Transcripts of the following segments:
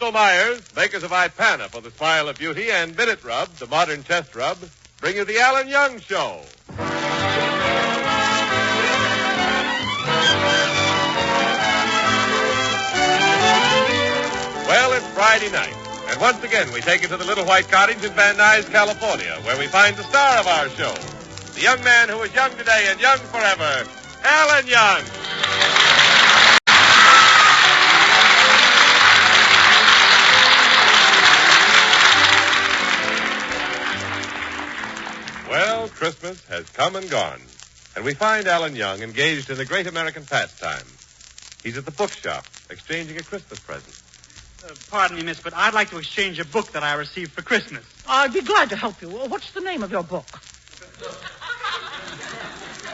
Bristol Myers, makers of Ipana for the smile of beauty, and Minute Rub, the modern chest rub, bring you the Alan Young Show. Well, it's Friday night, and once again we take you to the little white cottage in Van Nuys, California, where we find the star of our show, the young man who is young today and young forever, Alan Young. Well, Christmas has come and gone, and we find Alan Young engaged in the great American pastime. He's at the bookshop, exchanging a Christmas present. Pardon me, miss, but I'd like to exchange a book that I received for Christmas. I'd be glad to help you. What's the name of your book?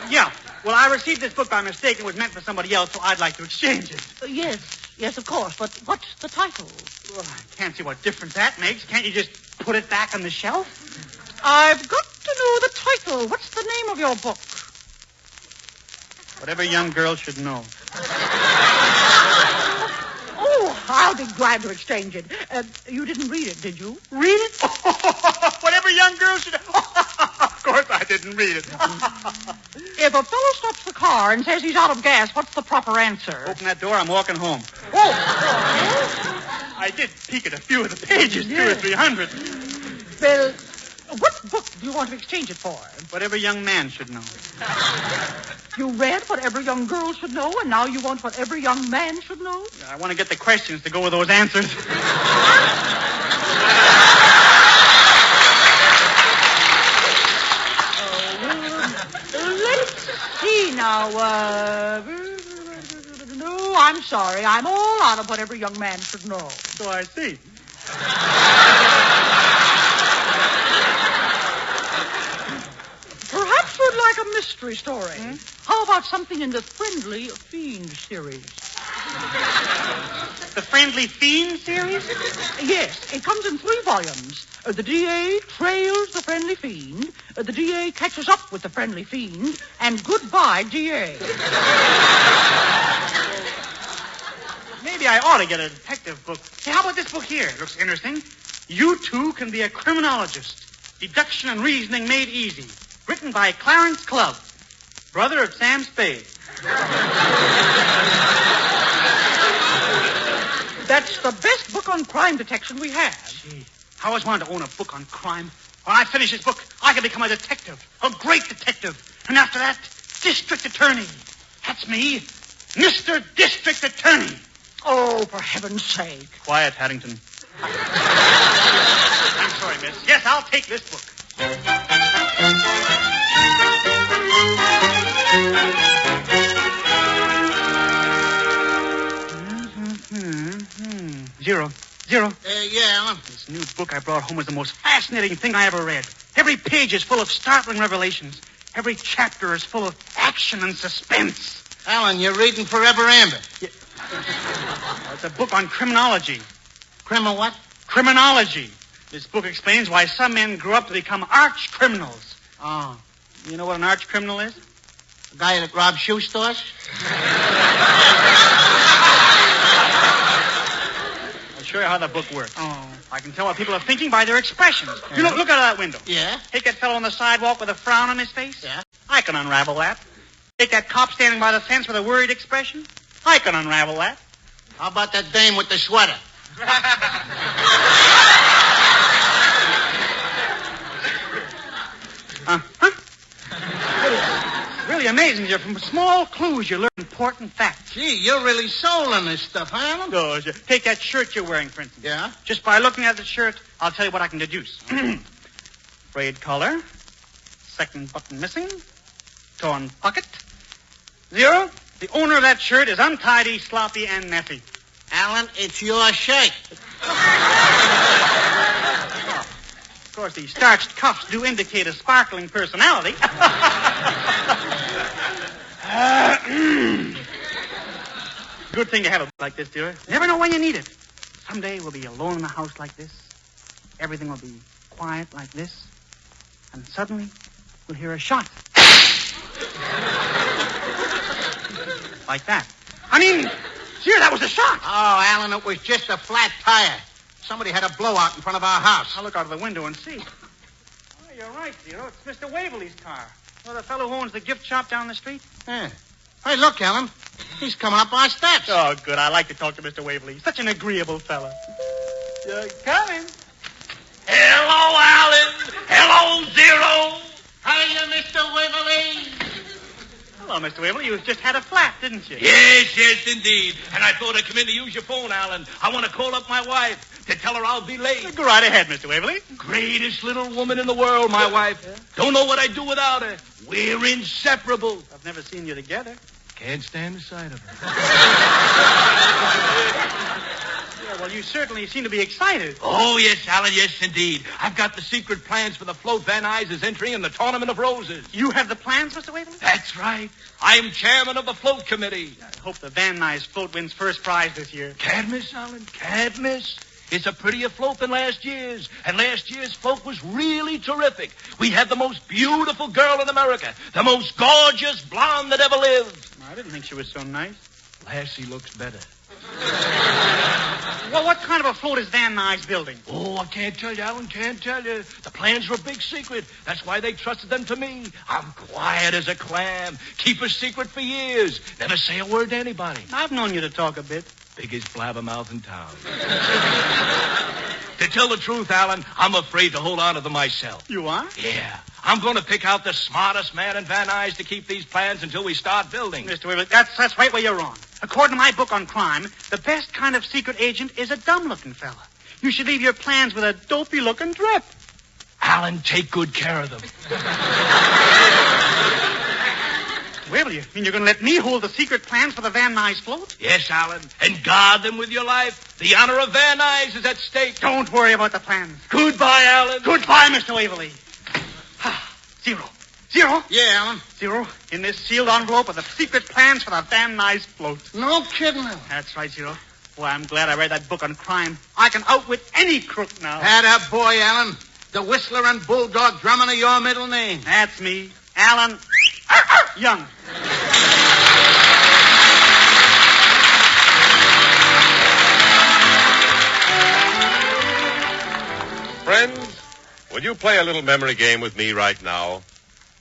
Yeah. Well, I received this book by mistake. It was meant for somebody else, so I'd like to exchange it. Yes, of course. But what's the title? Well, I can't see what difference that makes. Can't you just put it back on the shelf? I've got to know the title. What's the name of your book? Whatever young girl should know. Oh, I'll be glad to exchange it. You didn't read it, did you? Read it? Whatever young girl should know. Of course I didn't read it. If a fellow stops the car and says he's out of gas, what's the proper answer? Open that door, I'm walking home. Oh! I did peek at a few of the pages, 200 or 300. Well, what book do you want to exchange it for? Whatever young man should know. You read what every young girl should know, and now you want what every young man should know? I want to get the questions to go with those answers. Let's see now. No, I'm sorry. I'm all out of what every young man should know. So I see. Perhaps you'd like a mystery story. How about something in the Friendly Fiend series? The Friendly Fiend series? Yes, it comes in 3 volumes. The DA trails the Friendly Fiend, the DA catches up with the Friendly Fiend, and goodbye, DA. Maybe I ought to get a detective book. Hey, how about this book here? It looks interesting. You Too Can Be a Criminologist. Deduction and Reasoning Made Easy. Written by Clarence Clubb, brother of Sam Spade. That's the best book on crime detection we have. Gee, I always wanted to own a book on crime. When I finish this book, I can become a detective, a great detective. And after that, district attorney. That's me, Mr. District Attorney. Oh, for heaven's sake. Quiet, Haddington. I'm sorry, miss. Yes, I'll take this book. 0. Yeah, Alan. This new book I brought home is the most fascinating thing I ever read. Every page is full of startling revelations. Every chapter is full of action and suspense. Alan, you're reading Forever Amber. Yeah. It's a book on criminology. What? Criminology. This book explains why some men grew up to become arch criminals. Oh. You know what an arch criminal is? A guy that robs shoe stores? I'll show you how the book works. Oh. I can tell what people are thinking by their expressions. You look out of that window. Yeah? Take that fellow on the sidewalk with a frown on his face. Yeah? I can unravel that. Take that cop standing by the fence with a worried expression. I can unravel that. How about that dame with the sweater? Really amazing. From small clues, you learn important facts. Gee, you're really sold on this stuff, huh, Alan? Oh, take that shirt you're wearing, for instance. Yeah? Just by looking at the shirt, I'll tell you what I can deduce. Frayed collar, second button missing, torn pocket. 0, the owner of that shirt is untidy, sloppy, and messy. Alan, it's your shirt. Of course, the starched cuffs do indicate a sparkling personality. Good thing to have a book like this, dear. You never know when you need it. Someday we'll be alone in a house like this. Everything will be quiet like this. And suddenly, we'll hear a shot. Like that. I mean, Zero, that was a shot. Oh, Alan, it was just a flat tire. Somebody had a blowout in front of our house. I'll look out of the window and see. Oh, you're right, Zero. It's Mr. Waverly's car. Well, the fellow who owns the gift shop down the street? Yeah. Hey, look, Alan. He's coming up our steps. Oh, good. I like to talk to Mr. Waverly. Such an agreeable fella. You're coming. Hello, Alan. Hello, Zero. Hiya, Mr. Waverly. Hello, Mr. Waverly. You just had a flat, didn't you? Yes, indeed. And I thought I'd come in to use your phone, Alan. I want to call up my wife to tell her I'll be late. Go right ahead, Mr. Waverly. Greatest little woman in the world, my wife. Don't know what I'd do without her. We're inseparable. I've never seen you together. Can't stand the sight of her. Yeah, well, you certainly seem to be excited. Oh, yes, Alan, yes, indeed. I've got the secret plans for the Float Van Nuys' entry in the Tournament of Roses. You have the plans, Mr. Waverly? That's right. I'm chairman of the float committee. I hope the Van Nuys float wins first prize this year. Can't miss, Alan, can't miss. It's a prettier float than last year's, and last year's float was really terrific. We had the most beautiful girl in America, the most gorgeous blonde that ever lived. I didn't think she was so nice. Lassie looks better. Well, what kind of a float is Van Nuys building? Oh, I can't tell you, Alan, can't tell you. The plans were a big secret. That's why they trusted them to me. I'm quiet as a clam. Keep a secret for years. Never say a word to anybody. I've known you to talk a bit. Biggest blabbermouth in town. To tell the truth, Alan, I'm afraid to hold on to them myself. You are? Yeah. I'm going to pick out the smartest man in Van Nuys to keep these plans until we start building. Mr. Waverly, that's right where you're wrong. According to my book on crime, the best kind of secret agent is a dumb-looking fella. You should leave your plans with a dopey-looking drip. Alan, take good care of them. Waverly, you mean you're going to let me hold the secret plans for the Van Nuys float? Yes, Alan, and guard them with your life. The honor of Van Nuys is at stake. Don't worry about the plans. Goodbye, Alan. Goodbye, Mr. Waverly. Zero. Zero? Yeah, Alan. Zero, in this sealed envelope are the secret plans for the Van Nuys float. No kidding, Alan. That's right, Zero. Boy, I'm glad I read that book on crime. I can outwit any crook now. Atta boy, Alan. The Whistler and Bulldog drumming are your middle name. That's me, Alan Young. Friends, will you play a little memory game with me right now?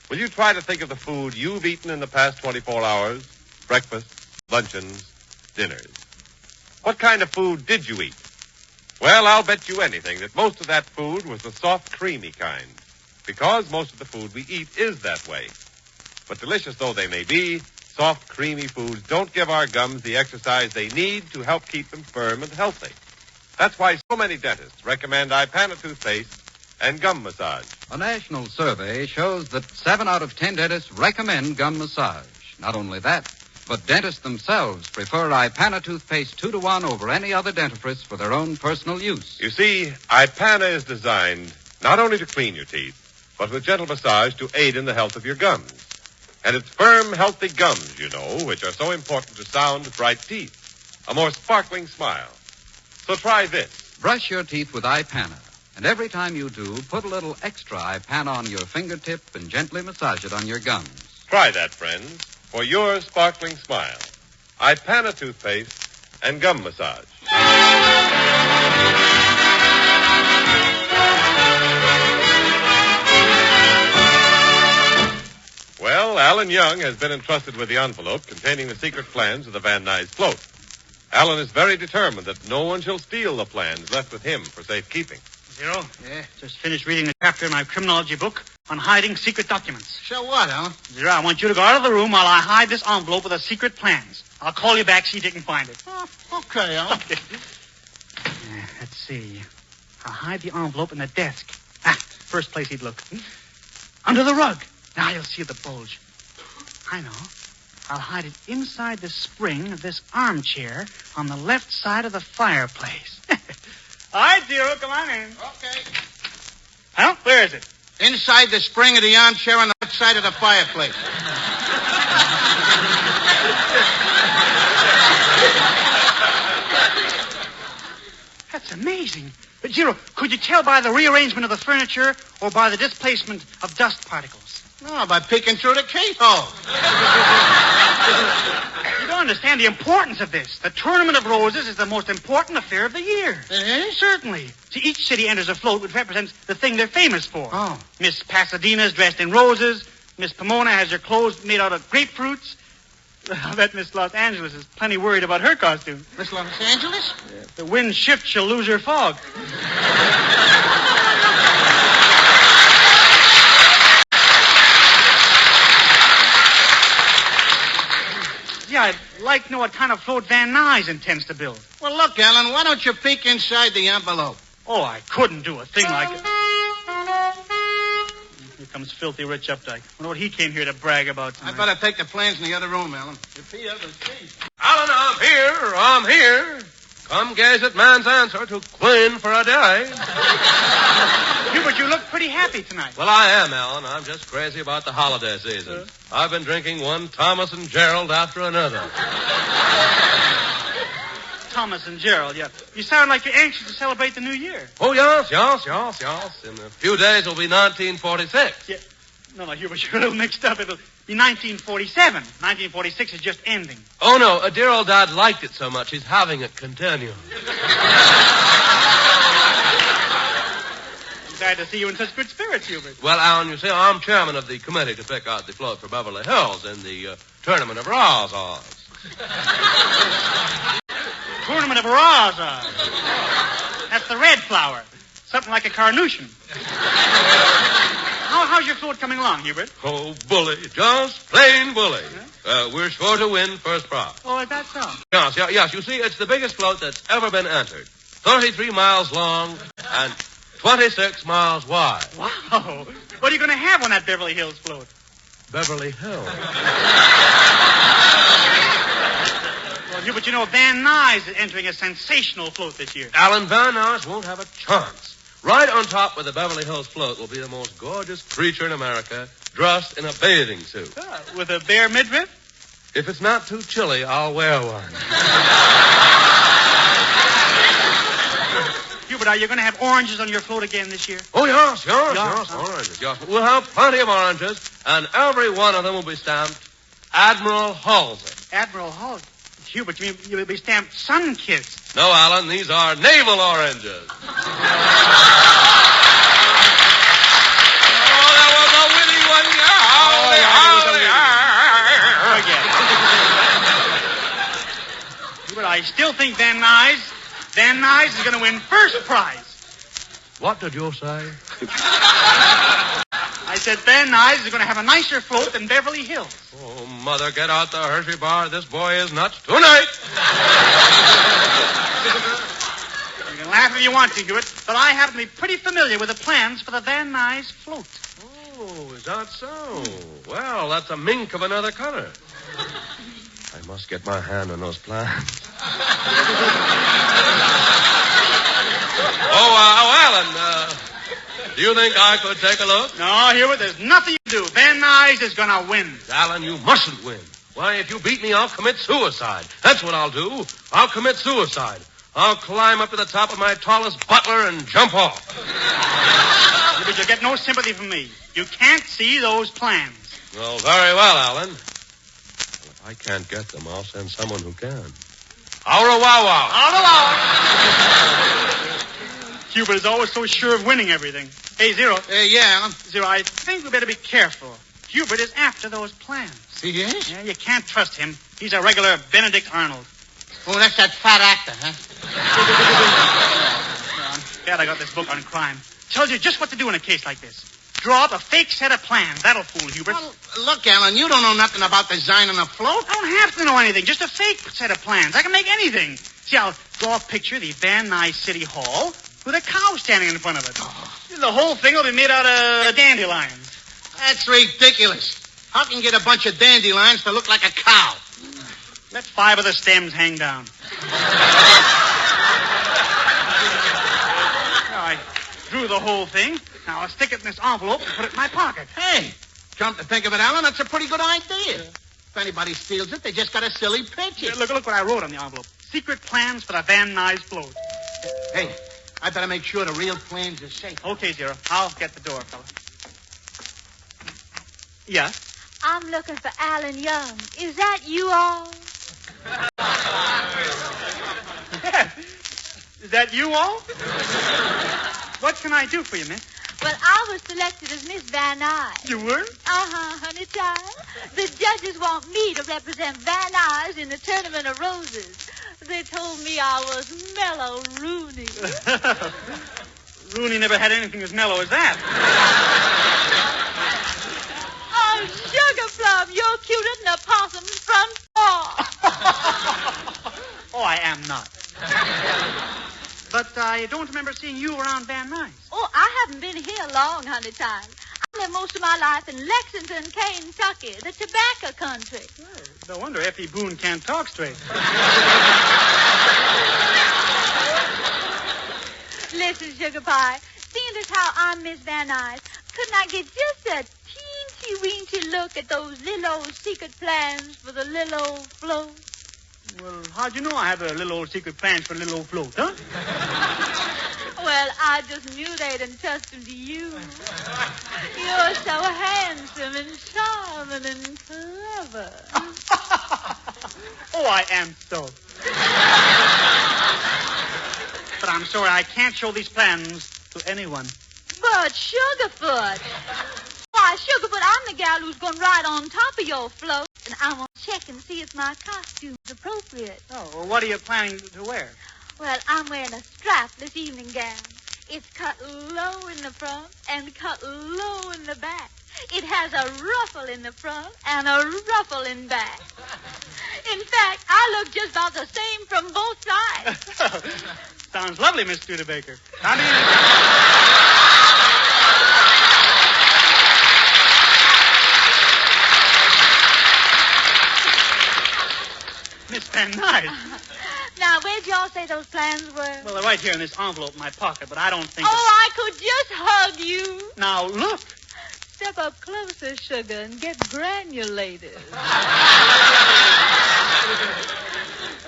Will you try to think of the food you've eaten in the past 24 hours? Breakfasts, luncheons, dinners. What kind of food did you eat? Well, I'll bet you anything that most of that food was the soft, creamy kind. Because most of the food we eat is that way. But delicious though they may be, soft, creamy foods don't give our gums the exercise they need to help keep them firm and healthy. That's why so many dentists recommend Ipana toothpaste and gum massage. A national survey shows that 7 out of 10 dentists recommend gum massage. Not only that, but dentists themselves prefer Ipana toothpaste 2-to-1 over any other dentifrice for their own personal use. You see, Ipana is designed not only to clean your teeth, but with gentle massage to aid in the health of your gums. And it's firm, healthy gums, you know, which are so important to sound, bright teeth. A more sparkling smile. So try this. Brush your teeth with Ipana. And every time you do, put a little extra Ipana on your fingertip and gently massage it on your gums. Try that, friends, for your sparkling smile. Ipana toothpaste and gum massage. Well, Alan Young has been entrusted with the envelope containing the secret plans of the Van Nuys float. Alan is very determined that no one shall steal the plans left with him for safekeeping. Zero? Yeah? Just finished reading a chapter in my criminology book on hiding secret documents. So what, Alan? Zero, I want you to go out of the room while I hide this envelope with the secret plans. I'll call you back, see if you can find it. Oh, okay, Alan. Okay. Let's see. I'll hide the envelope in the desk. First place he'd look. Under the rug. Now you'll see the bulge. I know. I'll hide it inside the spring of this armchair on the left side of the fireplace. All right, Zero, come on in. Okay. Huh? Where is it? Inside the spring of the armchair on the left side of the fireplace. That's amazing. But, Zero, could you tell by the rearrangement of the furniture or by the displacement of dust particles? No, by peeking through the keyhole. You don't understand the importance of this. The Tournament of Roses is the most important affair of the year. It is? Certainly. See, each city enters a float which represents the thing they're famous for. Oh. Miss Pasadena's dressed in roses. Miss Pomona has her clothes made out of grapefruits. I bet Miss Los Angeles is plenty worried about her costume. Miss Los Angeles? If the wind shifts, she'll lose her fog. Yeah, I'd like to know what kind of float Van Nuys intends to build. Well, look, Alan, why don't you peek inside the envelope? Oh, I couldn't do a thing like it. Here comes Filthy Rich Updike. I wonder what he came here to brag about tonight. I better take the plans in the other room, Alan. If he ever sees... Alan, I'm here. Come gaze at man's answer to Queen for a day. Hubert, you look pretty happy tonight. Well, I am, Alan. I'm just crazy about the holiday season. I've been drinking one Thomas and Gerald after another. Thomas and Gerald, yeah. You sound like you're anxious to celebrate the new year. Oh, yes. In a few days, it'll be 1946. Yeah. No, Hubert, you're a little mixed up. It'll be 1947. 1946 is just ending. Oh, no. Dear old Dad liked it so much, he's having it continue. I'm glad to see you in such good spirits, Hubert. Well, Alan, you see, I'm chairman of the committee to pick out the float for Beverly Hills in the Tournament of Roses. Tournament of Roses. That's the red flower. Something like a carnation. How's your float coming along, Hubert? Oh, bully. Just plain bully. We're sure to win first prize. Oh, is that so? Yes. You see, it's the biggest float that's ever been entered. 33 miles long and 26 miles wide. Wow. What are you going to have on that Beverly Hills float? Beverly Hills. Well, Hubert, you know, Van Nuys is entering a sensational float this year. Alan, Van Nuys won't have a chance. Right on top of the Beverly Hills float will be the most gorgeous creature in America, dressed in a bathing suit. With a bare midriff? If it's not too chilly, I'll wear one. Hubert, are you going to have oranges on your float again this year? Oh, yes, oranges, yes. We'll have plenty of oranges, and every one of them will be stamped Admiral Halsey. Admiral Halsey? Hubert, you mean you'll be stamped Sun-Kissed? No, Alan, these are naval oranges. But I still think Van Nuys is going to win first prize. What did you say? I said Van Nuys is going to have a nicer float than Beverly Hills. Oh, Mother, get out the Hershey bar. This boy is nuts tonight. You can laugh if you want to, Hubert, but I happen to be pretty familiar with the plans for the Van Nuys float. Oh, is that so? Well, that's a mink of another color. I must get my hand on those plans. Alan, do you think I could take a look? No, Hubert, there's nothing you do. Van Nuys is going to win. Alan, you mustn't win. Why, if you beat me, I'll commit suicide. That's what I'll do. I'll commit suicide. I'll climb up to the top of my tallest butler and jump off. But you'll get no sympathy from me. You can't see those plans. Well, very well, Alan. Well, if I can't get them, I'll send someone who can. Au revoir. Au revoir. Hubert is always so sure of winning everything. Hey, Zero. Yeah, Alan? Zero, I think we better be careful. Hubert is after those plans. He is? Yeah, you can't trust him. He's a regular Benedict Arnold. Oh, that's that fat actor, huh? I'm glad I got this book on crime. Tells you just what to do in a case like this. Draw up a fake set of plans. That'll fool Hubert. Well, look, Alan, you don't know nothing about designing a float. I don't have to know anything. Just a fake set of plans. I can make anything. See, I'll draw a picture of the Van Nuys City Hall with a cow standing in front of it. Oh. The whole thing will be made out of dandelions. That's ridiculous. How can you get a bunch of dandelions to look like a cow? Let 5 of the stems hang down. Now, I drew the whole thing. Now, I'll stick it in this envelope and put it in my pocket. Hey, come to think of it, Alan, that's a pretty good idea. If anybody steals it, they just got a silly picture. Look what I wrote on the envelope. Secret plans for the Van Nuys float. Hey, I better make sure the real plans are safe. Okay, Zero. I'll get the door, fella. Yeah? I'm looking for Alan Young. Is that you all? Is that you all? What can I do for you, miss? Well, I was selected as Miss Van Nuys. You were? Uh-huh, honey child. The judges want me to represent Van Nuys in the Tournament of Roses. They told me I was mellow Rooney. Rooney never had anything as mellow as that. Oh, Sugar Plum, you're cuter than a possum's front paw. Oh, I am not. But I don't remember seeing you around Van Nuys. Oh, I haven't been here long, honey child. I lived most of my life in Lexington, Kentucky, the tobacco country. No wonder F.E. Boone can't talk straight. Listen, Sugar Pie, seeing as how I'm Miss Van Nuys, couldn't I get just a teensy-weensy look at those little old secret plans for the little old float? Well, how'd you know I have a little old secret plans for a little old float, huh? Well, I just knew they'd entrust them to you. You're so handsome and charming and clever. Oh, I am so. But I'm sorry, I can't show these plans to anyone. But Sugarfoot. Why, Sugarfoot, I'm the gal who's going to ride on top of your float. And I want to check and see if my costume's appropriate. Oh, well, what are you planning to wear? Well, I'm wearing a strapless evening gown. It's cut low in the front and cut low in the back. It has a ruffle in the front and a ruffle in back. In fact, I look just about the same from both sides. Sounds lovely, Miss Studebaker. How do you... Miss Van Nuys. Now, where'd y'all say those plans were? Well, they're right here in this envelope in my pocket, but I don't think... I could just hug you. Now, look. Step up closer, Sugar, and get granulated.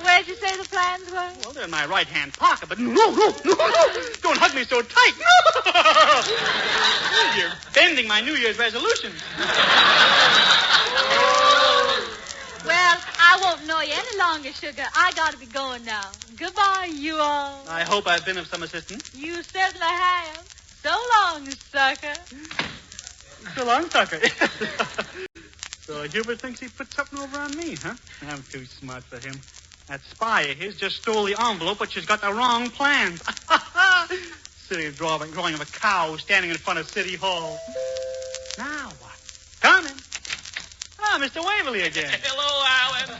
Where'd you say the plans were? Well, they're in my right-hand pocket, but no. Don't hug me so tight. No. You're bending my New Year's resolutions. Well, I won't know you any longer, Sugar. I gotta be going now. Goodbye, you all. I hope I've been of some assistance. You certainly have. So long, sucker. So long, sucker. So Hubert thinks he put something over on me, huh? I'm too smart for him. That spy of his just stole the envelope, but she's got the wrong plans. Silly drawing of a cow standing in front of City Hall. Now what? Coming. Ah, Mr. Waverly again. Hello, Alan.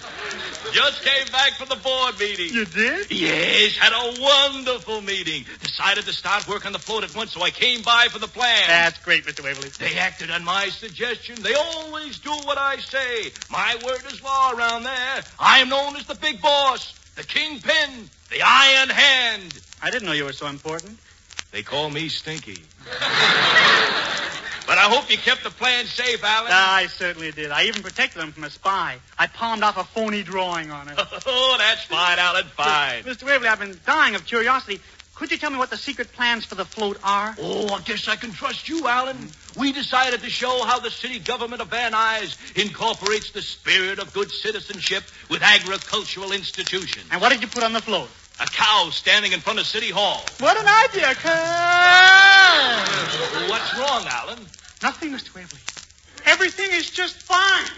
Just came back from the board meeting. You did? Yes, had a wonderful meeting. Decided to start work on the float at once, so I came by for the plan. That's great, Mr. Waverly. They acted on my suggestion. They always do what I say. My word is law around there. I am known as the big boss, the kingpin, the iron hand. I didn't know you were so important. They call me Stinky. But I hope you kept the plan safe, Alan. I certainly did. I even protected them from a spy. I palmed off a phony drawing on her. Oh, that's fine, Alan, fine. Mr. Waverly, I've been dying of curiosity. Could you tell me what the secret plans for the float are? Oh, I guess I can trust you, Alan. We decided to show how the city government of Van Nuys incorporates the spirit of good citizenship with agricultural institutions. And what did you put on the float? A cow standing in front of City Hall. What an idea, What's wrong, Alan? Nothing, Mr. Waverly. Everything is just fine.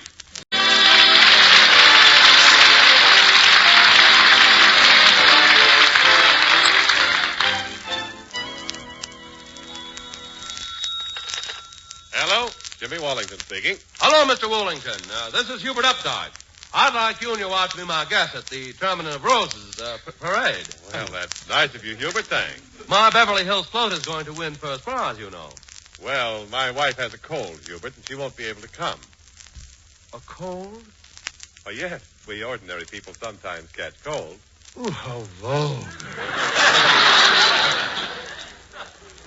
Hello, Jimmy Wallington speaking. Hello, Mr. Wallington. This is Hubert Updike. I'd like you and your wife to be my guests at the Tournament of Roses parade. Well, that's nice of you, Hubert. Thanks. My Beverly Hills float is going to win first prize, you know. Well, my wife has a cold, Hubert, and she won't be able to come. A cold? Oh, yes. We ordinary people sometimes catch colds. Ooh, how vulgar.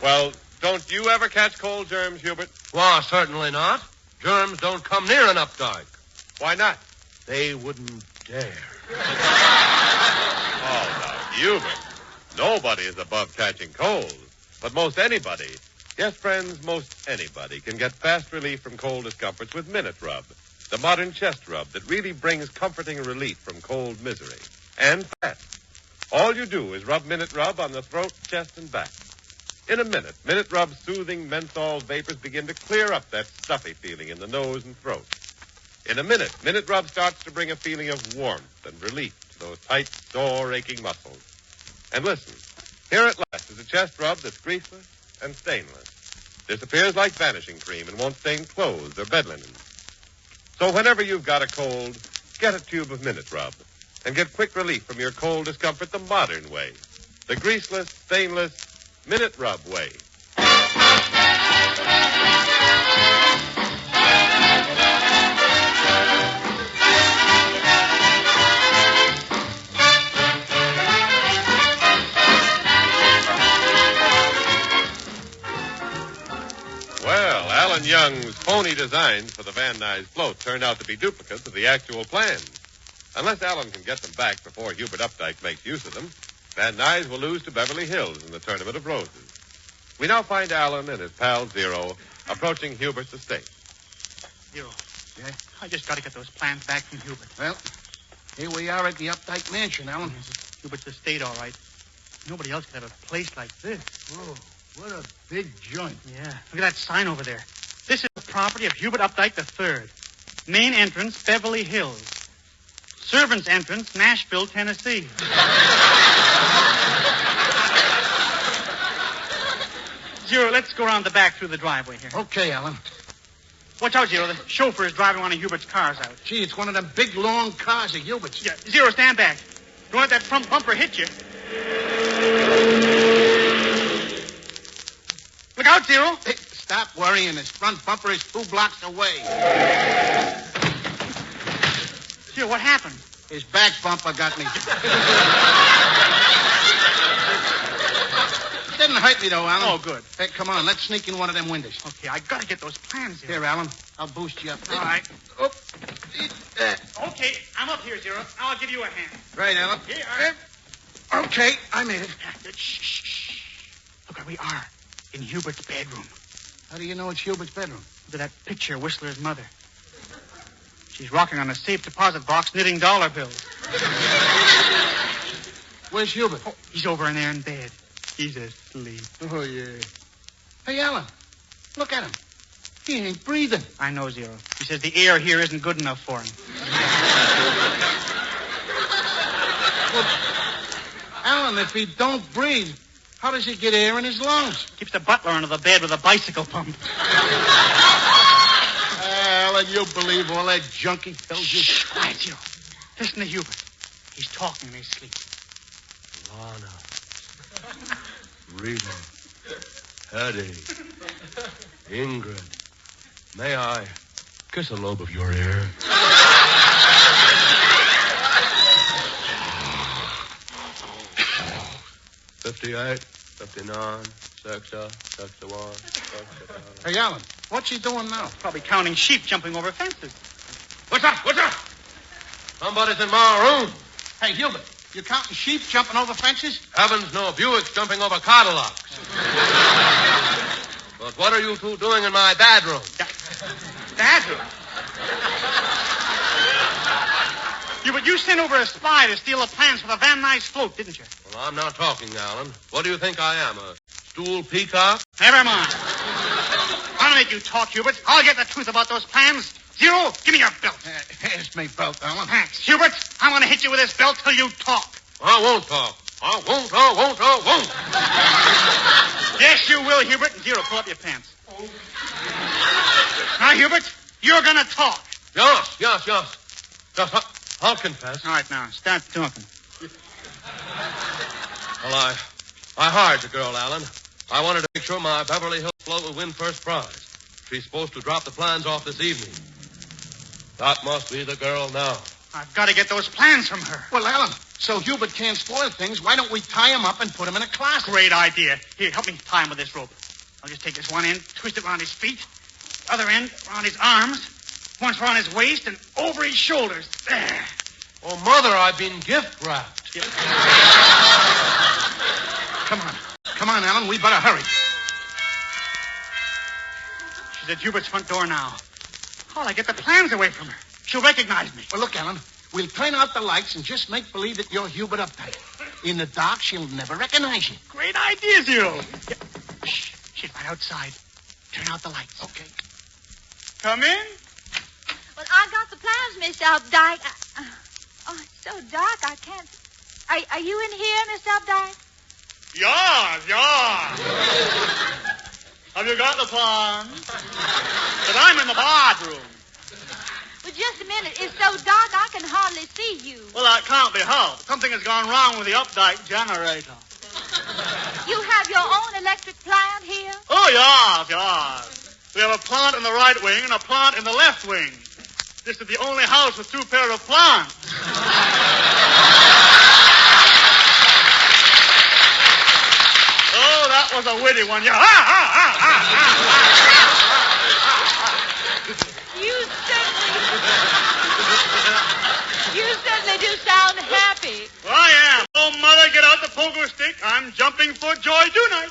Well, don't you ever catch cold germs, Hubert? Why, certainly not. Germs don't come near an Updike. Why not? They wouldn't dare. Oh, now, Hubert. Nobody is above catching colds. But most anybody, yes, friends, most anybody can get fast relief from cold discomforts with Minute Rub. the modern chest rub that really brings comforting relief from cold misery. And fast. All you do is rub Minute Rub on the throat, chest, and back. In a minute, Minute Rub's soothing menthol vapors begin to clear up that stuffy feeling in the nose and throat. In a minute, Minute Rub starts to bring a feeling of warmth and relief to those tight, sore, aching muscles. And listen, here at last is a chest rub that's greaseless and stainless. Disappears like vanishing cream and won't stain clothes or bed linen. So whenever you've got a cold, get a tube of Minute Rub and get quick relief from your cold discomfort the modern way. The greaseless, stainless, Minute Rub way. Well, Alan Young's phony designs for the Van Nuys float turned out to be duplicates of the actual plans. Unless Alan can get them back before Hubert Updike makes use of them, Van Nuys will lose to Beverly Hills in the Tournament of Roses. We now find Alan and his pal Zero approaching Hubert's estate. Zero. Yeah? I just got to get those plans back from Hubert. Well, here we are at the Updike Mansion, Alan. Hubert's estate, all right. Nobody else could have a place like this. Whoa, what a big joint. Yeah. Look at that sign over there. This is the property of Hubert Updike III. Main entrance, Beverly Hills. Servants' entrance, Nashville, Tennessee. Zero, let's go around the back through the driveway here. Okay, Alan. Watch out, Zero. The chauffeur is driving one of Hubert's cars out. Gee, it's one of them big, long cars of Hubert's. Yeah, Zero, stand back. Don't let that front bumper hit you. Look out, Zero. Hey, stop worrying. This front bumper is 2 blocks away. Zero, what happened? His back bumper got me. Didn't hurt me, though, Alan. Oh, good. Hey, come on. Let's sneak in one of them windows. Okay, I got to get those plans, Zero. Here, Alan. I'll boost you up. All right. Oh. Okay, I'm up here, Zero. I'll give you a hand. Right, Alan. Here, all right. Okay, I made it. Shh, shh, shh. Look where we are. In Hubert's bedroom. How do you know it's Hubert's bedroom? Look at that picture of Whistler's mother. She's rocking on a safe deposit box, knitting dollar bills. Where's Hubert? Oh, he's over in there in bed. He's asleep. Oh, yeah. Hey, Alan, look at him. He ain't breathing. I know, Zero. He says the air here isn't good enough for him. Well, Alan, if he don't breathe, how does he get air in his lungs? Keeps the butler under the bed with a bicycle pump. Alan, you believe all that junk he tells you? Shh, quiet, Zero. Listen to Hubert. He's talking in his sleep. Lana. Rita. Eddie. Ingrid. May I kiss a lobe of your ear? 58, 59, 60, 61, 62. Hey, Alan, what's he doing now? Probably counting sheep jumping over fences. What's up? What's up? Somebody's in my room. Hey, Hubert, you counting sheep jumping over fences? Heavens, no. Buick's jumping over Cadillacs. But what are you two doing in my bedroom? Bedroom? But you sent over a spy to steal the plans for the Van Nuys float, didn't you? Well, I'm not talking, Alan. What do you think I am, a stool peacock? Never mind. I'll make you talk, Hubert. I'll get the truth about those plans. Zero, give me your belt. Here's me belt, Alan. Thanks. Hubert, I'm going to hit you with this belt till you talk. I won't talk. I won't. Yes, you will, Hubert. And Zero, pull up your pants. Now, Hubert, you're going to talk. Yes. I'll confess. All right, now, start talking. Well, I hired the girl, Alan. I wanted to make sure my Beverly Hills float would win first prize. She's supposed to drop the plans off this evening. That must be the girl now. I've got to get those plans from her. Well, Alan, so Hubert can't spoil things, why don't we tie him up and put him in a closet? Great idea. Here, help me tie him with this rope. I'll just take this one end, twist it around his feet, the other end around his arms, once around his waist, and over his shoulders. There. Oh, Mother, I've been gift wrapped. Yeah. Come on, Alan, we better hurry. She's at Hubert's front door now. Paula, get the plans away from her. She'll recognize me. Well, look, Alan, we'll turn out the lights and just make believe that you're Hubert Updike. In the dark, she'll never recognize you. Great idea, Zero. Yeah. Shh. She's right outside. Turn out the lights. Okay. Come in. Well, I got the plans, Mr. Updike. It's so dark, I can't... Are you in here, Mr. Updike? Yes. Have you got the plans? But I'm in the bathroom. Well, just a minute. It's so dark I can hardly see you. Well, that can't be helped. Something has gone wrong with the Updike generator. You have your own electric plant here? Oh, yes. We have a plant in the right wing and a plant in the left wing. This is the only house with two pairs of plants. Oh, that was a witty one. Yeah. You certainly do sound happy. Well, I am. Oh, Mother, get out the pogo stick. I'm jumping for joy tonight.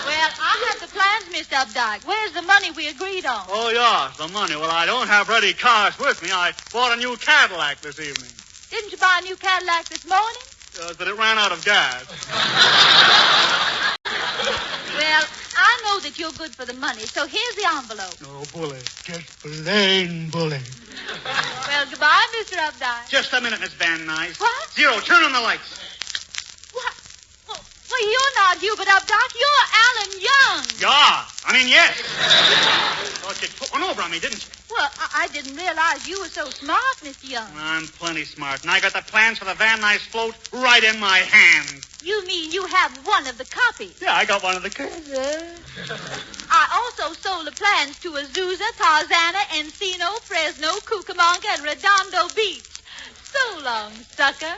Well, I have the plans, Mr. Updike. Where's the money we agreed on? Oh, yes, the money. Well, I don't have ready cash with me. I bought a new Cadillac this evening. Didn't you buy a new Cadillac this morning? Yes, but it ran out of gas. Well, I know that you're good for the money, so here's the envelope. No, bully. Just plain bully. Well, goodbye, Mr. Updike. Just a minute, Miss Van Nuys. What? Zero, turn on the lights. What? Well, you're not Hubert Updike. You're Alan Young. Yeah, yes. Thought you'd put one over on me, didn't you? Well, I didn't realize you were so smart, Mr. Young. I'm plenty smart, and I got the plans for the Van Nuys float right in my hand. You mean you have one of the copies? Yeah, I got one of the copies. I also sold the plans to Azusa, Tarzana, Encino, Fresno, Cucamonga, and Redondo Beach. So long, sucker.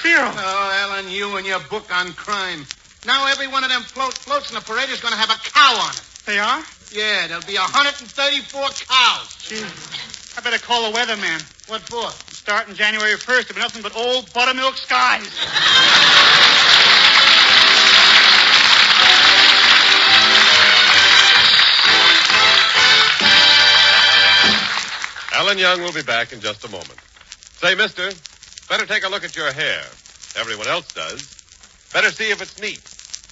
Zero. Oh, Alan, you and your book on crime. Now every one of them floats in the parade is going to have a cow on it. They are? Yeah, there'll be 134 cows. Gee, I better call the weatherman. What for? Starting January 1st, there'll be nothing but old buttermilk skies. Alan Young will be back in just a moment. Say, mister, better take a look at your hair. Everyone else does. Better see if it's neat,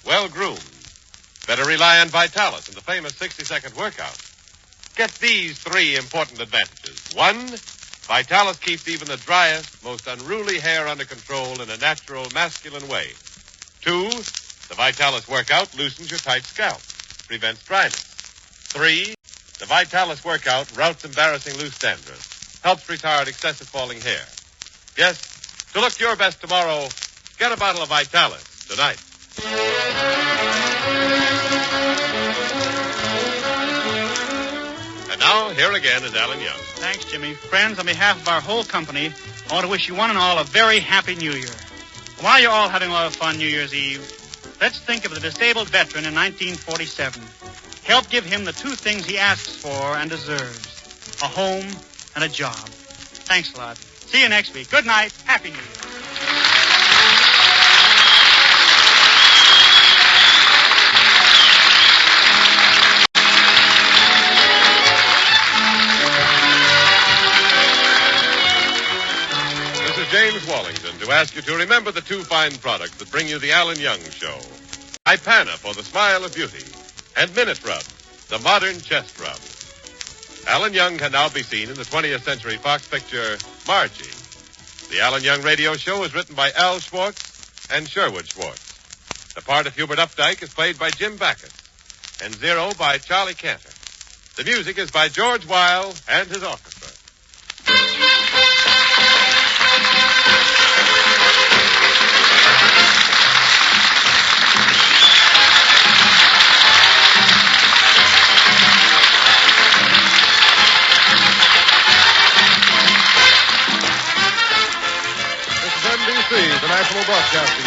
well-groomed. Better rely on Vitalis and the famous 60-second workout. Get these three important advantages. 1, Vitalis keeps even the driest, most unruly hair under control in a natural, masculine way. 2, the Vitalis workout loosens your tight scalp, prevents dryness. 3, the Vitalis workout routs embarrassing loose dandruff, helps retard excessive falling hair. Yes, to look your best tomorrow, get a bottle of Vitalis tonight. And now, here again is Alan Young. Thanks, Jimmy. Friends, on behalf of our whole company, I want to wish you one and all a very happy New Year. While you're all having a lot of fun New Year's Eve, let's think of the disabled veteran in 1947. Help give him the two things he asks for and deserves, a home and a job. Thanks a lot. See you next week. Good night. Happy New Year. James Wallington to ask you to remember the two fine products that bring you the Alan Young Show. Ipana for the smile of beauty, and Minute Rub, the modern chest rub. Alan Young can now be seen in the 20th Century Fox picture, Margie. The Alan Young Radio Show is written by Al Schwartz and Sherwood Schwartz. The part of Hubert Updike is played by Jim Backus, and Zero by Charlie Cantor. The music is by George Weil and his orchestra. NBC, the national broadcasting